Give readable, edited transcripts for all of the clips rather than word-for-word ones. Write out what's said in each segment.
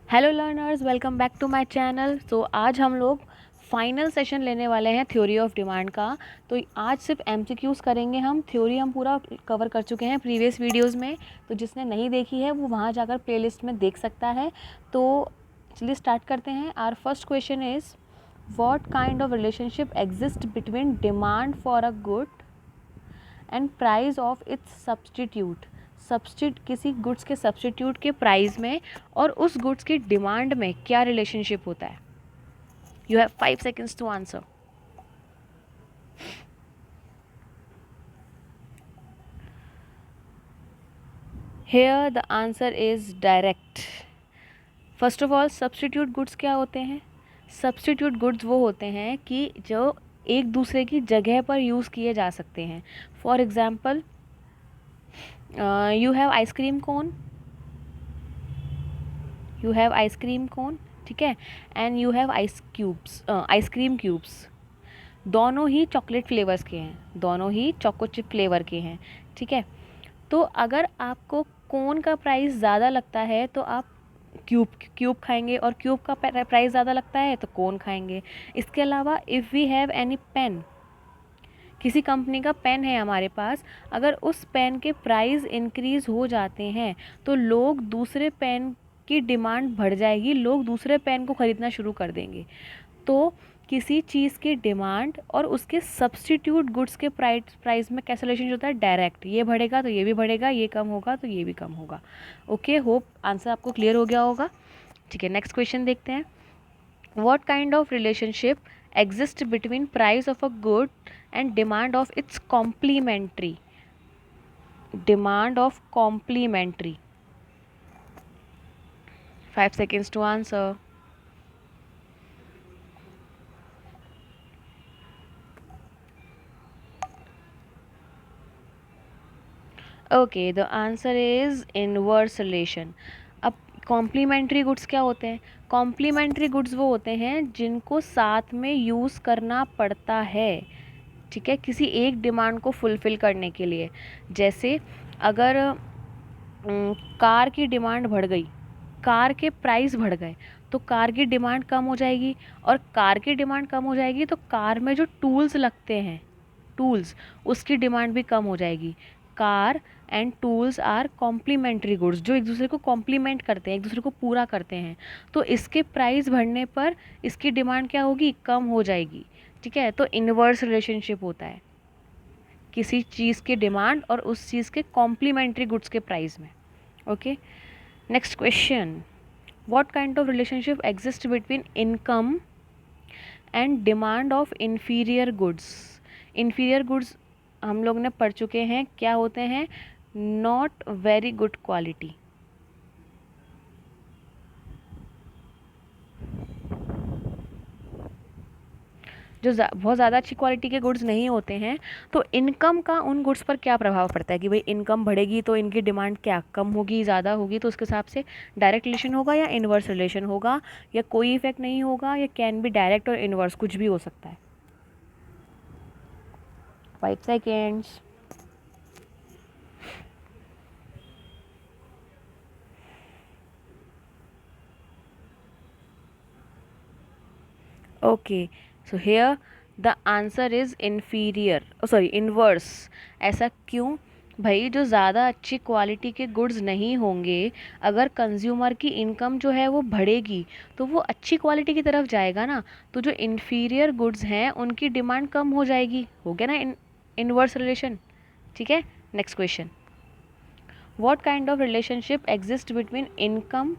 Hello learners, welcome back to my channel. तो आज हम लोग फाइनल सेशन लेने वाले हैं थ्योरी ऑफ डिमांड का। तो आज सिर्फ एमसीक्यूज़ करेंगे हम। थ्योरी हम पूरा कवर कर चुके हैं प्रीवियस वीडियोस में, तो जिसने नहीं देखी है वो वहाँ जाकर प्लेलिस्ट में देख सकता है। तो चलिए स्टार्ट करते हैं। Our first question is what kind of relationship exist between demand for a good and price of its substitute. किसी गुड्स के सब्सटीट्यूट के प्राइस में और उस गुड्स की डिमांड में क्या रिलेशनशिप होता है। You have 5 seconds to answer. Here the answer is direct. First of all, substitute goods क्या होते हैं? सब्सटीट्यूट गुड्स वो होते हैं कि जो एक दूसरे की जगह पर यूज़ किए जा सकते हैं। For example, you have ice cream cone, ठीक है, and you have ice cream cubes. दोनों ही चॉकलेट फ्लेवर्स के हैं, दोनों ही चोको चिप फ्लेवर के हैं, ठीक है। तो अगर आपको कोन का प्राइस ज़्यादा लगता है तो आप क्यूब खाएंगे, और क्यूब का प्राइस ज़्यादा लगता है तो कोन खाएंगे। इसके अलावा if we have any pen, किसी कंपनी का पेन है हमारे पास, अगर उस पेन के प्राइस इंक्रीज़ हो जाते हैं तो लोग दूसरे पेन की डिमांड बढ़ जाएगी, लोग दूसरे पेन को ख़रीदना शुरू कर देंगे। तो किसी चीज़ की डिमांड और उसके सब्सटीट्यूट गुड्स के प्राइस में कैसा रिलेशन होता है? डायरेक्ट। ये बढ़ेगा तो ये भी बढ़ेगा, ये कम होगा तो ये भी कम होगा। ओके, होप आंसर आपको क्लियर हो गया होगा। ठीक है, नेक्स्ट क्वेश्चन देखते हैं। What kind of relationship exist between price of a good and demand of its complementary. Demand of complementary. 5 seconds to answer. Okay, the answer is inverse relation. अब complementary goods क्या होते हैं? Complementary goods वो होते हैं जिनको साथ में यूज़ करना पड़ता है, ठीक है, किसी एक डिमांड को फुलफ़िल करने के लिए। जैसे अगर कार की डिमांड बढ़ गई, कार के प्राइस बढ़ गए, तो कार की डिमांड कम हो जाएगी, और कार की डिमांड कम हो जाएगी तो कार में जो टूल्स लगते हैं, टूल्स, उसकी डिमांड भी कम हो जाएगी। Car and tools are complementary goods, जो एक दूसरे को कॉम्प्लीमेंट करते हैं, एक दूसरे को पूरा करते हैं। तो इसके प्राइस बढ़ने पर इसकी डिमांड क्या होगी? कम हो जाएगी, ठीक है। तो इनवर्स रिलेशनशिप होता है किसी चीज़ की डिमांड और उस चीज़ के कॉम्प्लीमेंट्री गुड्स के प्राइस में। Okay, next question. What kind of relationship exist between income and demand of inferior goods. Inferior goods हम लोग ने पढ़ चुके हैं, क्या होते हैं? Not very good quality. जो बहुत ज़्यादा अच्छी क्वालिटी के गुड्स नहीं होते हैं। तो इनकम का उन गुड्स पर क्या प्रभाव पड़ता है कि भाई इनकम बढ़ेगी तो इनकी डिमांड क्या कम होगी, ज़्यादा होगी, तो उसके हिसाब से डायरेक्ट रिलेशन होगा या इनवर्स रिलेशन होगा, या कोई इफेक्ट नहीं होगा, या कैन बी डायरेक्ट और इनवर्स, कुछ भी हो सकता है। 5 seconds। Okay, so here the answer is inferior, sorry inverse. ऐसा क्यों? भाई जो ज़्यादा अच्छी क्वालिटी के गुड्स नहीं होंगे, अगर कंज्यूमर की इनकम जो है वो बढ़ेगी तो वो अच्छी क्वालिटी की तरफ जाएगा ना। तो जो इन्फीरियर गुड्स हैं उनकी डिमांड कम हो जाएगी, हो गया ना इनवर्स रिलेशन, ठीक है। Next question. What kind of relationship exist between income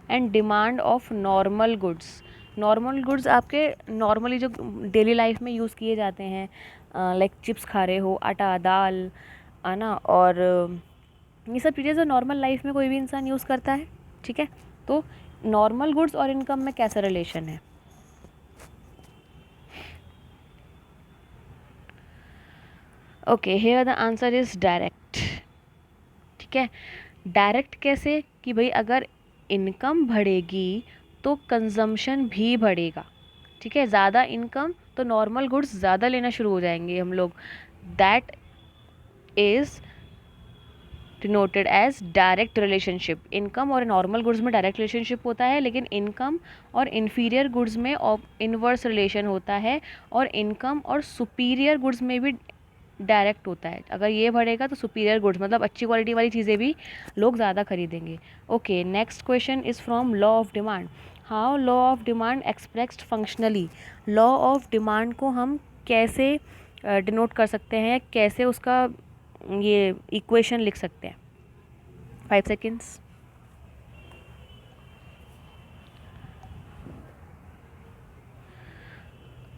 and demand of normal goods. Normal goods आपके नॉर्मली जो डेली लाइफ में यूज़ किए जाते हैं, लाइक चिप्स खा रहे हो, आटा, दाल, है ना, और ये सब चीज़ें जो नॉर्मल लाइफ में कोई भी इंसान यूज़ करता है, ठीक है। तो नॉर्मल गुड्स और इनकम में कैसा रिलेशन है? Okay, here the answer is direct, ठीक है। डायरेक्ट कैसे? कि भाई अगर इनकम बढ़ेगी तो कंजम्पशन भी बढ़ेगा, ठीक है। ज़्यादा इनकम तो नॉर्मल गुड्स ज़्यादा लेना शुरू हो जाएंगे हम लोग। That is denoted as direct relationship. Income और नॉर्मल गुड्स में डायरेक्ट रिलेशनशिप होता है, लेकिन इनकम और इन्फीरियर गुड्स में इनवर्स रिलेशन होता है, और इनकम और सुपीरियर गुड्स में भी डायरेक्ट होता है। अगर ये बढ़ेगा तो सुपीरियर गुड्स मतलब अच्छी क्वालिटी वाली चीज़ें भी लोग ज़्यादा खरीदेंगे। Okay, next question is from law of demand. How law of demand expressed functionally. Law of demand को हम कैसे डिनोट कर सकते हैं, कैसे उसका ये इक्वेशन लिख सकते हैं। 5 seconds.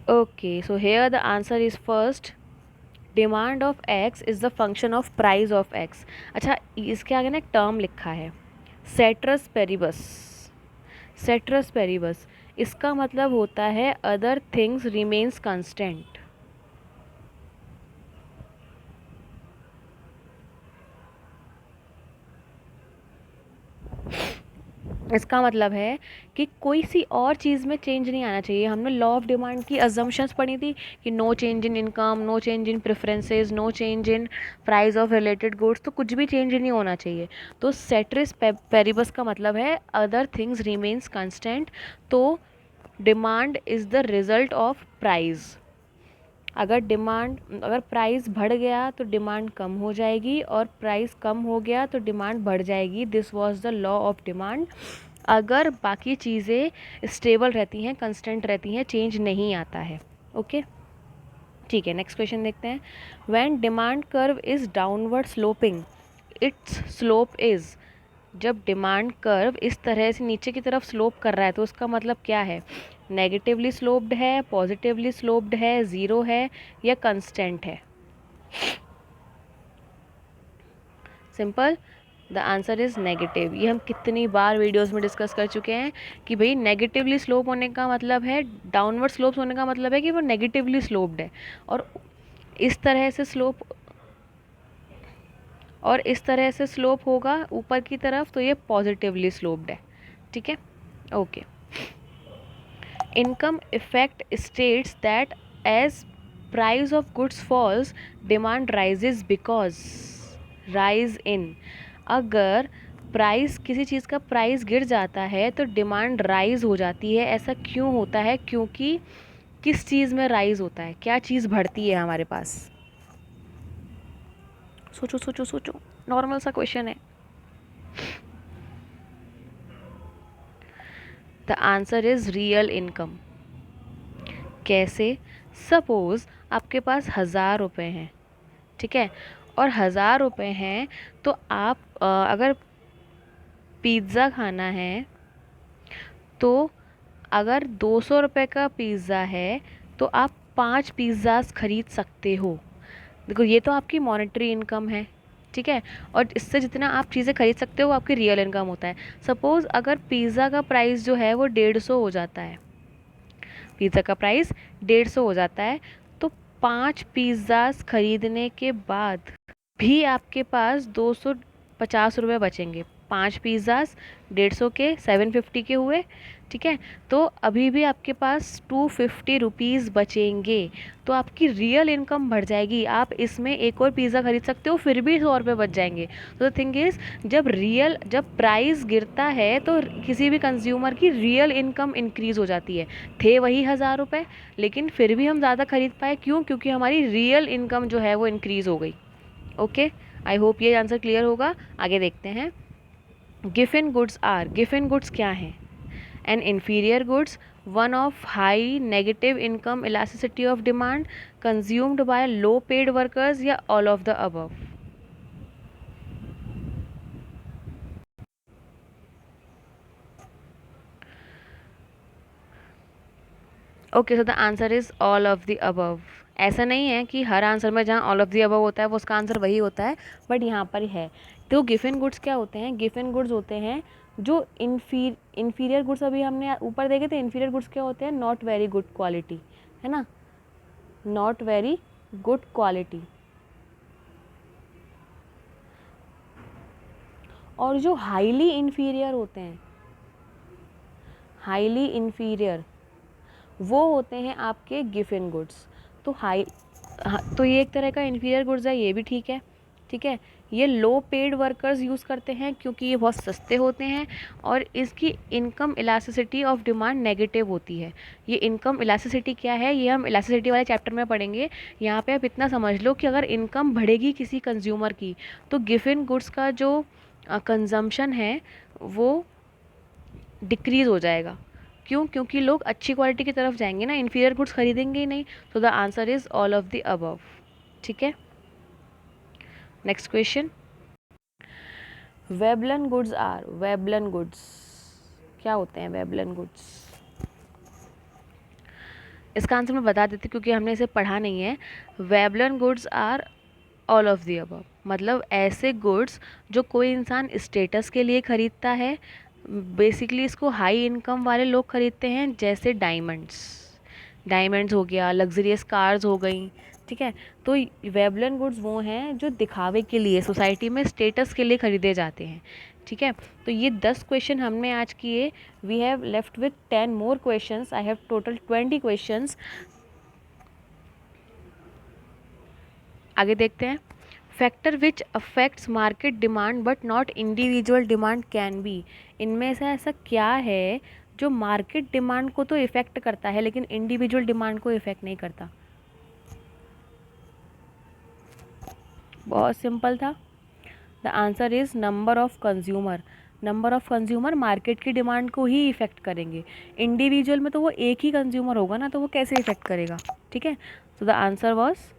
Okay, so here the answer is first, demand of x is the function of price of x। अच्छा, इसके आगे ना एक टर्म लिखा है सेट्रस पेरिबस। सेट्रस पेरिबस इसका मतलब होता है अदर थिंग्स रिमेन्स कांस्टेंट। इसका मतलब है कि कोई सी और चीज़ में चेंज नहीं आना चाहिए। हमने लॉ ऑफ डिमांड की अजम्पशंस पढ़ी थी कि no change in income, no change in preferences, no change in price of related goods, तो कुछ भी चेंज नहीं होना चाहिए। तो सेट्रिस पेरिबस का मतलब है अदर थिंग्स रिमेन्स कांस्टेंट। तो demand is the result of price. अगर प्राइस बढ़ गया तो डिमांड कम हो जाएगी, और प्राइस कम हो गया तो डिमांड बढ़ जाएगी। This was the law of demand. अगर बाकी चीज़ें स्टेबल रहती हैं, कंस्टेंट रहती हैं, चेंज नहीं आता है। ओके, ठीक है, नेक्स्ट क्वेश्चन देखते हैं। When demand curve is downward sloping it's slope is. जब डिमांड कर्व इस तरह से नीचे की तरफ स्लोप कर रहा है तो उसका मतलब क्या है? नेगेटिवली स्लोप्ड है, पॉजिटिवली स्लोप्ड है, ज़ीरो है, या कंस्टेंट है? Simple, the answer is negative. ये हम कितनी बार वीडियोस में डिस्कस कर चुके हैं कि भाई नेगेटिवली स्लोप होने का मतलब है, डाउनवर्ड स्लोप्स होने का मतलब है कि वो नेगेटिवली स्लोप्ड है, और इस तरह से स्लोप होगा ऊपर की तरफ तो ये पॉजिटिवली स्लोप्ड है। ठीक है, okay. Income effect states that as price of goods falls demand rises because rise in. अगर प्राइस, किसी चीज़ का प्राइस गिर जाता है तो डिमांड राइज हो जाती है। ऐसा क्यों होता है? क्योंकि किस चीज़ में राइज होता है, क्या चीज़ बढ़ती है हमारे पास? सोचो सोचो सोचो, नॉर्मल सा क्वेश्चन है। The answer is real income. कैसे? सपोज आपके पास 1000 रुपये हैं, ठीक है, और 1000 रुपये हैं, तो आप अगर पिज़्ज़ा खाना है तो अगर 200 रुपये का पिज़्ज़ा है तो आप 5 पिज़्ज़ास खरीद सकते हो। देखो, ये तो आपकी मॉनेटरी इनकम है, ठीक है, और इससे जितना आप चीज़ें खरीद सकते हो वो आपकी रियल इनकम होता है। सपोज़ अगर पिज़्ज़ा का प्राइस जो है वो 150 हो जाता है, पिज़्ज़ा का प्राइस 150 हो जाता है, तो 5 पिज़्ज़ास खरीदने के बाद भी आपके पास 250 रुपये बचेंगे। 5 पिज़्ज़ास 150 के 750 के हुए, ठीक है, तो अभी भी आपके पास 250 रुपीज़ बचेंगे। तो आपकी रियल इनकम बढ़ जाएगी। आप इसमें एक और पिज़्ज़ा खरीद सकते हो, फिर भी 100 रुपये बच जाएंगे। तो द थिंग इज़, जब प्राइस गिरता है तो किसी भी कंज्यूमर की रियल इनकम इंक्रीज़ हो जाती है। थे वही 1000 रुपये, लेकिन फिर भी हम ज़्यादा खरीद पाए। क्यों? क्योंकि हमारी रियल इनकम जो है वो इंक्रीज़ हो गई। ओके, आई होप ये आंसर क्लियर होगा। आगे देखते हैं। Giffen goods are, Giffen goods क्या हैं? An inferior goods, one of high negative income elasticity of demand, consumed by low paid workers, या all of the above? Okay, so the answer is all of the above. ऐसा नहीं है कि हर answer में जहाँ all of the above होता है वो उसका आंसर वही होता है, बट यहाँ पर है। तो गिफिन गुड्स क्या होते हैं? गिफिन गुड्स होते हैं जो इन्फीरियर गुड्स, अभी हमने ऊपर देखे थे। इन्फीरियर गुड्स क्या होते हैं? नॉट वेरी गुड क्वालिटी, है ना, नॉट वेरी गुड क्वालिटी। और जो हाईली इन्फीरियर होते हैं, हाईली इन्फीरियर, वो होते हैं आपके गिफिन गुड्स। तो तो ये एक तरह का इन्फीरियर गुड्स है, ये भी ठीक है, ठीक है। ये लो पेड वर्कर्स यूज़ करते हैं क्योंकि ये बहुत सस्ते होते हैं और इसकी income elasticity of demand negative होती है। ये इनकम इलास्टिसिटी क्या है, ये हम इलास्टिसिटी वाले चैप्टर में पढ़ेंगे। यहाँ पे आप इतना समझ लो कि अगर इनकम बढ़ेगी किसी कंज्यूमर की तो गिवन गुड्स का जो कंजम्पशन है वो डिक्रीज़ हो जाएगा। क्यों? क्योंकि लोग अच्छी क्वालिटी की तरफ जाएंगे ना, इन्फीरियर गुड्स खरीदेंगे ही नहीं। तो the answer is all of the above. ठीक है, next question. Veblen goods are, Veblen goods क्या होते हैं? वेबलन गुड्स, इसका आंसर मैं बता देती क्योंकि हमने इसे पढ़ा नहीं है। Veblen goods are all of the above, मतलब ऐसे गुड्स जो कोई इंसान स्टेटस के लिए ख़रीदता है। बेसिकली इसको हाई इनकम वाले लोग ख़रीदते हैं, जैसे डायमंड्स, डायमंड्स हो गया, लग्जरियस कार्स हो गई। ठीक है, तो वेबलन गुड्स वो हैं जो दिखावे के लिए, सोसाइटी में स्टेटस के लिए ख़रीदे जाते हैं। ठीक है, तो ये 10 क्वेश्चन हमने आज किए। We have left with 10 more questions. I have total 20 questions. आगे देखते हैं। Factor which affects market demand but not individual demand can be. इनमें से ऐसा क्या है जो मार्केट डिमांड को तो इफ़ेक्ट करता है लेकिन इंडिविजुअल डिमांड को इफ़ेक्ट नहीं करता? बहुत सिंपल था। The answer is number of consumer. Number of consumer market की डिमांड को ही इफ़ेक्ट करेंगे। इंडिविजुअल में तो वो एक ही कंज्यूमर होगा ना, तो वो कैसे इफ़ेक्ट करेगा? ठीक है, तो the answer was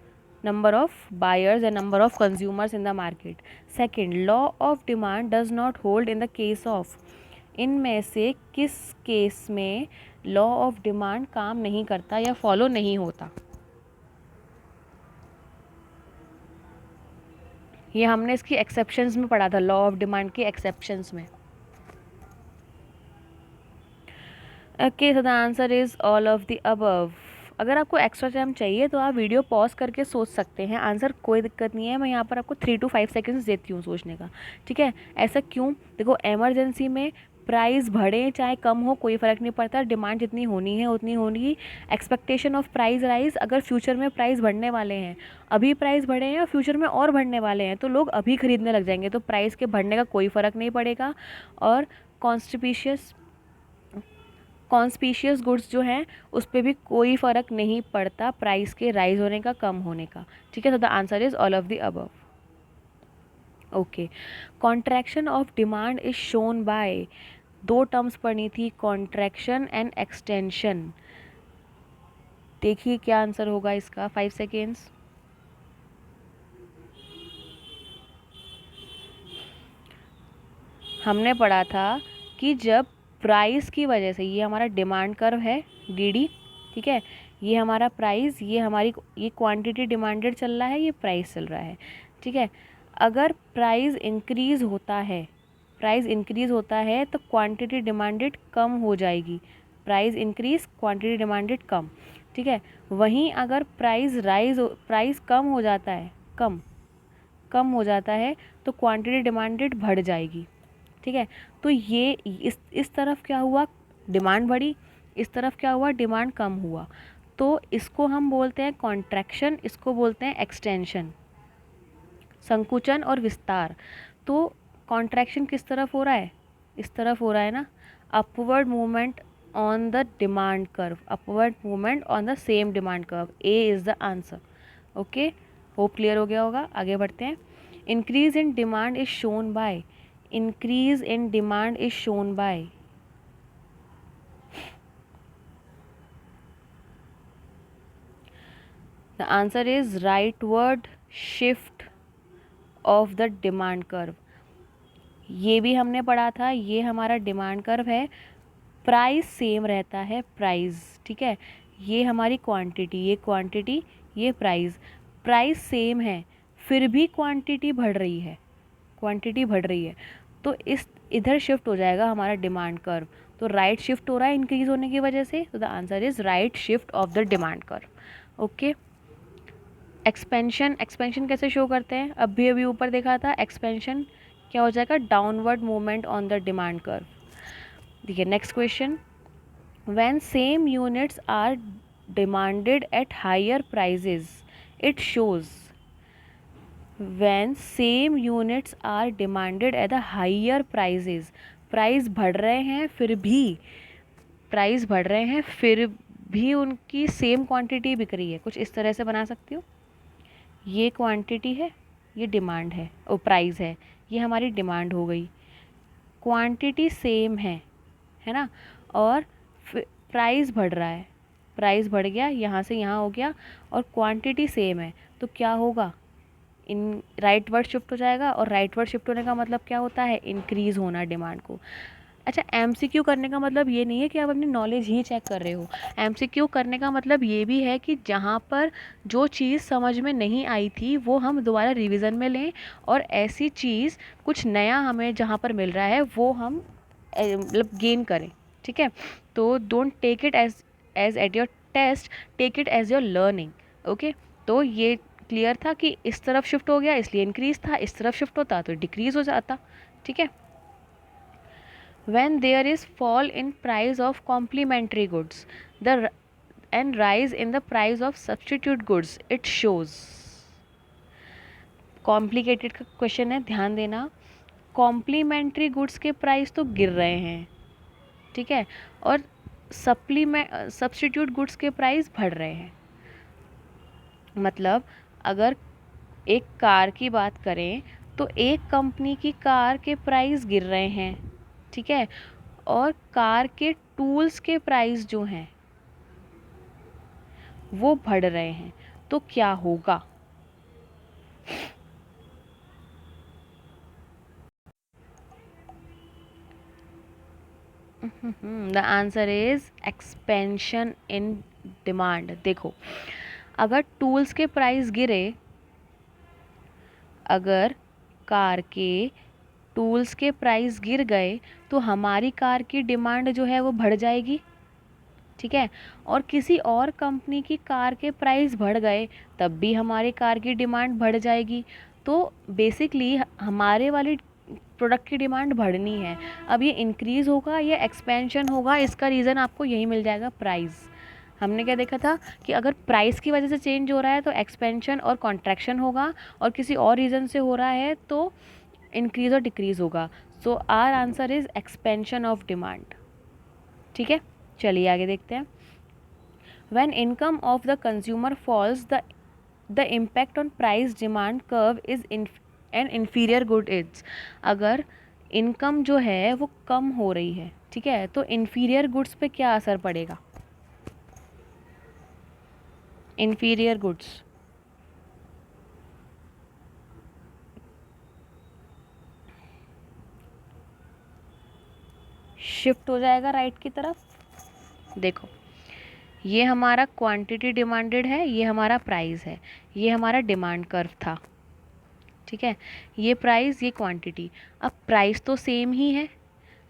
number of buyers and number of consumers in the market. Second, law of demand does not hold in the case of, इनमें से किस केस में लॉ ऑफ डिमांड काम नहीं करता या फॉलो नहीं होता? ये हमने इसकी एक्सेप्शंस में पढ़ा था, लॉ ऑफ डिमांड के एक्सेप्शंस में। Okay, so the answer is all of the above. अगर आपको एक्स्ट्रा टाइम चाहिए तो आप वीडियो पॉज करके सोच सकते हैं आंसर, कोई दिक्कत नहीं है। मैं यहाँ पर आपको 3 to 5 सेकेंड्स देती हूँ सोचने का। ठीक है, ऐसा क्यों? देखो, एमरजेंसी में प्राइस बढ़े चाहे कम हो कोई फ़र्क नहीं पड़ता, डिमांड जितनी होनी है उतनी होनी। एक्सपेक्टेशन ऑफ प्राइस राइज, अगर फ्यूचर में प्राइस बढ़ने वाले हैं, अभी प्राइस बढ़े हैं और फ्यूचर में और बढ़ने वाले हैं, तो लोग अभी ख़रीदने लग जाएंगे, तो प्राइस के बढ़ने का कोई फ़र्क नहीं पड़ेगा। और कॉन्स्पिशियस गुड्स जो हैं उस पर भी कोई फ़र्क नहीं पड़ता प्राइस के राइज होने का, कम होने का। ठीक है, तो the answer is all of the above. Okay, contraction of demand is shown by, 2 terms पढ़नी थी, कॉन्ट्रैक्शन एंड एक्सटेंशन। देखिए क्या आंसर होगा इसका, 5 सेकेंड्स। हमने पढ़ा था कि जब प्राइस की वजह से, ये हमारा डिमांड कर्व है डी, ठीक है, ये हमारा प्राइस, ये हमारी ये क्वांटिटी डिमांडेड चल रहा है, ये प्राइस चल रहा है। ठीक है, अगर प्राइस इंक्रीज़ होता है, प्राइस इंक्रीज़ होता है तो क्वांटिटी डिमांडेड कम हो जाएगी। प्राइस इंक्रीज़, क्वांटिटी डिमांडेड कम। ठीक है, वहीं अगर प्राइस कम हो जाता है, कम हो जाता है तो क्वांटिटी डिमांडेड बढ़ जाएगी। ठीक है, तो ये इस तरफ क्या हुआ, डिमांड बढ़ी, इस तरफ क्या हुआ, डिमांड कम हुआ, तो इसको हम बोलते हैं कॉन्ट्रैक्शन, इसको बोलते हैं एक्सटेंशन, संकुचन और विस्तार। तो कॉन्ट्रैक्शन किस तरफ हो रहा है, इस तरफ हो रहा है ना, upward movement on the demand curve, upward movement on the same demand curve, A is the answer. Okay, hope clear हो गया होगा। आगे बढ़ते हैं। Increase in demand is shown by, increase in demand is shown by, the answer is rightward shift of the demand curve। ये भी हमने पढ़ा था, ये हमारा डिमांड कर्व है, प्राइस सेम रहता है, प्राइस, ठीक है, ये हमारी क्वांटिटी, ये क्वांटिटी, ये प्राइस, प्राइस सेम है फिर भी क्वांटिटी बढ़ रही है, क्वांटिटी बढ़ रही है, तो इस इधर शिफ्ट हो जाएगा हमारा डिमांड कर्व। तो राइट शिफ्ट हो रहा है इंक्रीज होने की वजह से, तो the answer is right shift of the demand curve. Okay, expansion, expansion कैसे शो करते हैं, अभी ऊपर देखा था, एक्सपेंशन क्या हो जाएगा, downward movement on the demand curve. देखिए next question, when same units are demanded at higher prices it shows, when same units are demanded at the higher prices, price बढ़ रहे हैं फिर भी, प्राइस बढ़ रहे हैं फिर भी उनकी सेम क्वांटिटी बिक रही है, कुछ इस तरह से बना सकती हूँ। ये क्वांटिटी है, ये डिमांड है, ओ प्राइस है, ये हमारी डिमांड हो गई। क्वांटिटी सेम है ना, और प्राइस बढ़ रहा है, प्राइस बढ़ गया, यहाँ से यहाँ हो गया, और क्वांटिटी सेम है, तो क्या होगा, इन राइट वर्ड शिफ्ट हो जाएगा, और राइट वर्ड शिफ्ट होने का मतलब क्या होता है, इंक्रीज़ होना डिमांड को। अच्छा, एमसीक्यू करने का मतलब ये नहीं है कि आप अपनी नॉलेज ही चेक कर रहे हो। एमसीक्यू करने का मतलब ये भी है कि जहाँ पर जो चीज़ समझ में नहीं आई थी वो हम दोबारा रिवीजन में लें, और ऐसी चीज़ कुछ नया हमें जहाँ पर मिल रहा है वो हम मतलब गेन करें। ठीक है, तो don't take it as at your test, take it as your learning. Okay, तो ये क्लियर था कि इस तरफ शिफ्ट हो गया इसलिए इंक्रीज था, इस तरफ शिफ्ट होता तो डिक्रीज हो जाता। ठीक है, when there is fall in price of complementary goods and rise in the price of substitute goods, it shows। Complicated का क्वेश्चन है, ध्यान देना। कॉम्प्लीमेंट्री गुड्स के प्राइस तो गिर रहे हैं, ठीक है, और सब्स्टिट्यूट गुड्स के प्राइस बढ़ रहे हैं। मतलब अगर एक कार की बात करें तो एक कंपनी की कार के प्राइस गिर रहे हैं, ठीक है, और कार के टूल्स के प्राइस जो हैं वो बढ़ रहे हैं, तो क्या होगा। The answer is expansion in demand. देखो, अगर टूल्स के प्राइस गिरे, अगर कार के टूल्स के प्राइस गिर गए तो हमारी कार की डिमांड जो है वो बढ़ जाएगी। ठीक है, और किसी और कंपनी की कार के प्राइस बढ़ गए तब भी हमारी कार की डिमांड बढ़ जाएगी। तो बेसिकली हमारे वाली प्रोडक्ट की डिमांड बढ़नी है। अब ये इंक्रीज़ होगा या एक्सपेंशन होगा, इसका रीज़न आपको यही मिल जाएगा, प्राइस। हमने क्या देखा था कि अगर प्राइस की वजह से चेंज हो रहा है तो एक्सपेंशन और कॉन्ट्रैक्शन होगा, और किसी और रीज़न से हो रहा है तो इंक्रीज़ और डिक्रीज़ होगा। So our answer is expansion of demand. ठीक है, चलिए आगे देखते हैं। When income of the consumer falls, the impact on price demand curve is an inferior good is। अगर इनकम जो है वो कम हो रही है, ठीक है, तो इन्फीरियर गुड्स पे क्या असर पड़ेगा। इन्फीरियर गुड्स शिफ्ट हो जाएगा राइट की तरफ। देखो, ये हमारा क्वांटिटी डिमांडेड है, ये हमारा प्राइस है, ये हमारा डिमांड कर्व था। ठीक है, ये प्राइस, ये क्वांटिटी। अब प्राइस तो सेम ही है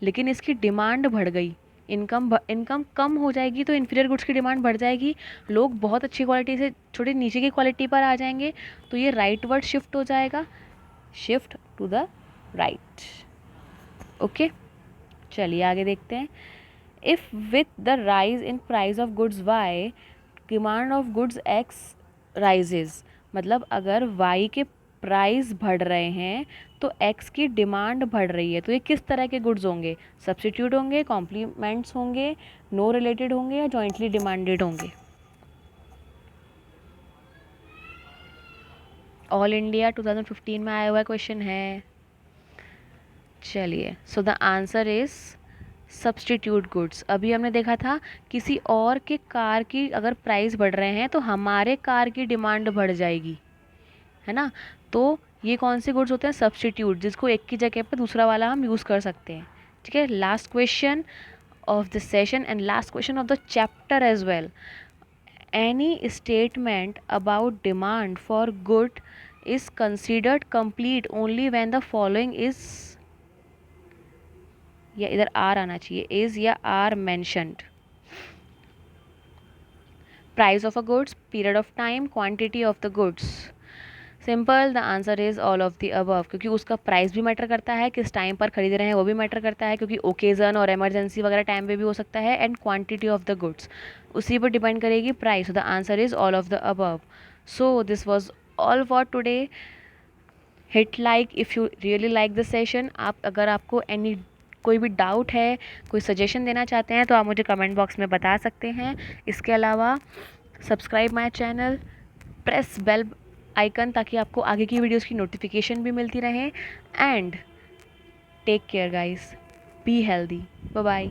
लेकिन इसकी डिमांड बढ़ गई, इनकम कम हो जाएगी तो इन्फीरियर गुड्स की डिमांड बढ़ जाएगी, लोग बहुत अच्छी क्वालिटी से थोड़ी नीचे की क्वालिटी पर आ जाएंगे, तो ये राइट वर्ड शिफ्ट हो जाएगा, shift to the right. Okay, चलिए आगे देखते हैं। If with the rise in price of goods Y, demand of goods X rises. मतलब अगर वाई के प्राइस बढ़ रहे हैं तो एक्स की डिमांड बढ़ रही है, तो ये किस तरह के गुड्स होंगे, सब्स्टिट्यूट होंगे, कॉम्प्लीमेंट्स होंगे, नो रिलेटेड होंगे, या जॉइंटली डिमांडेड होंगे। ऑल इंडिया 2015 में आया हुआ क्वेश्चन है। चलिए, सो the answer is substitute goods. अभी हमने देखा था किसी और के कार की अगर प्राइस बढ़ रहे हैं तो हमारे कार की डिमांड बढ़ जाएगी, है ना। तो ये कौन से गुड्स होते हैं, सब्स्टिट्यूट, जिसको एक की जगह पर दूसरा वाला हम यूज़ कर सकते हैं। ठीक है, last question of the session and last question of the chapter as well। Any statement about demand for good is considered complete only when the following is, या इधर आर आना चाहिए, is या are mentioned। Price of a goods, period of time, quantity of the goods। Simple, the answer is all of the above, क्योंकि उसका price भी matter करता है, किस टाइम पर खरीद रहे हैं वो भी मैटर करता है, क्योंकि ओकेज़न और इमरजेंसी वगैरह टाइम पे भी हो सकता है, and quantity of the goods उसी पर डिपेंड करेगी price. The answer is all of the above. So this was all for today. Hit like if you really like the session. आप अगर आपको कोई भी डाउट है, कोई सजेशन देना चाहते हैं तो आप मुझे कमेंट बॉक्स में बता सकते हैं। इसके अलावा subscribe my channel, press bell icon ताकि आपको आगे की वीडियोस की नोटिफिकेशन भी मिलती रहे। And take care guys, be healthy, bye bye.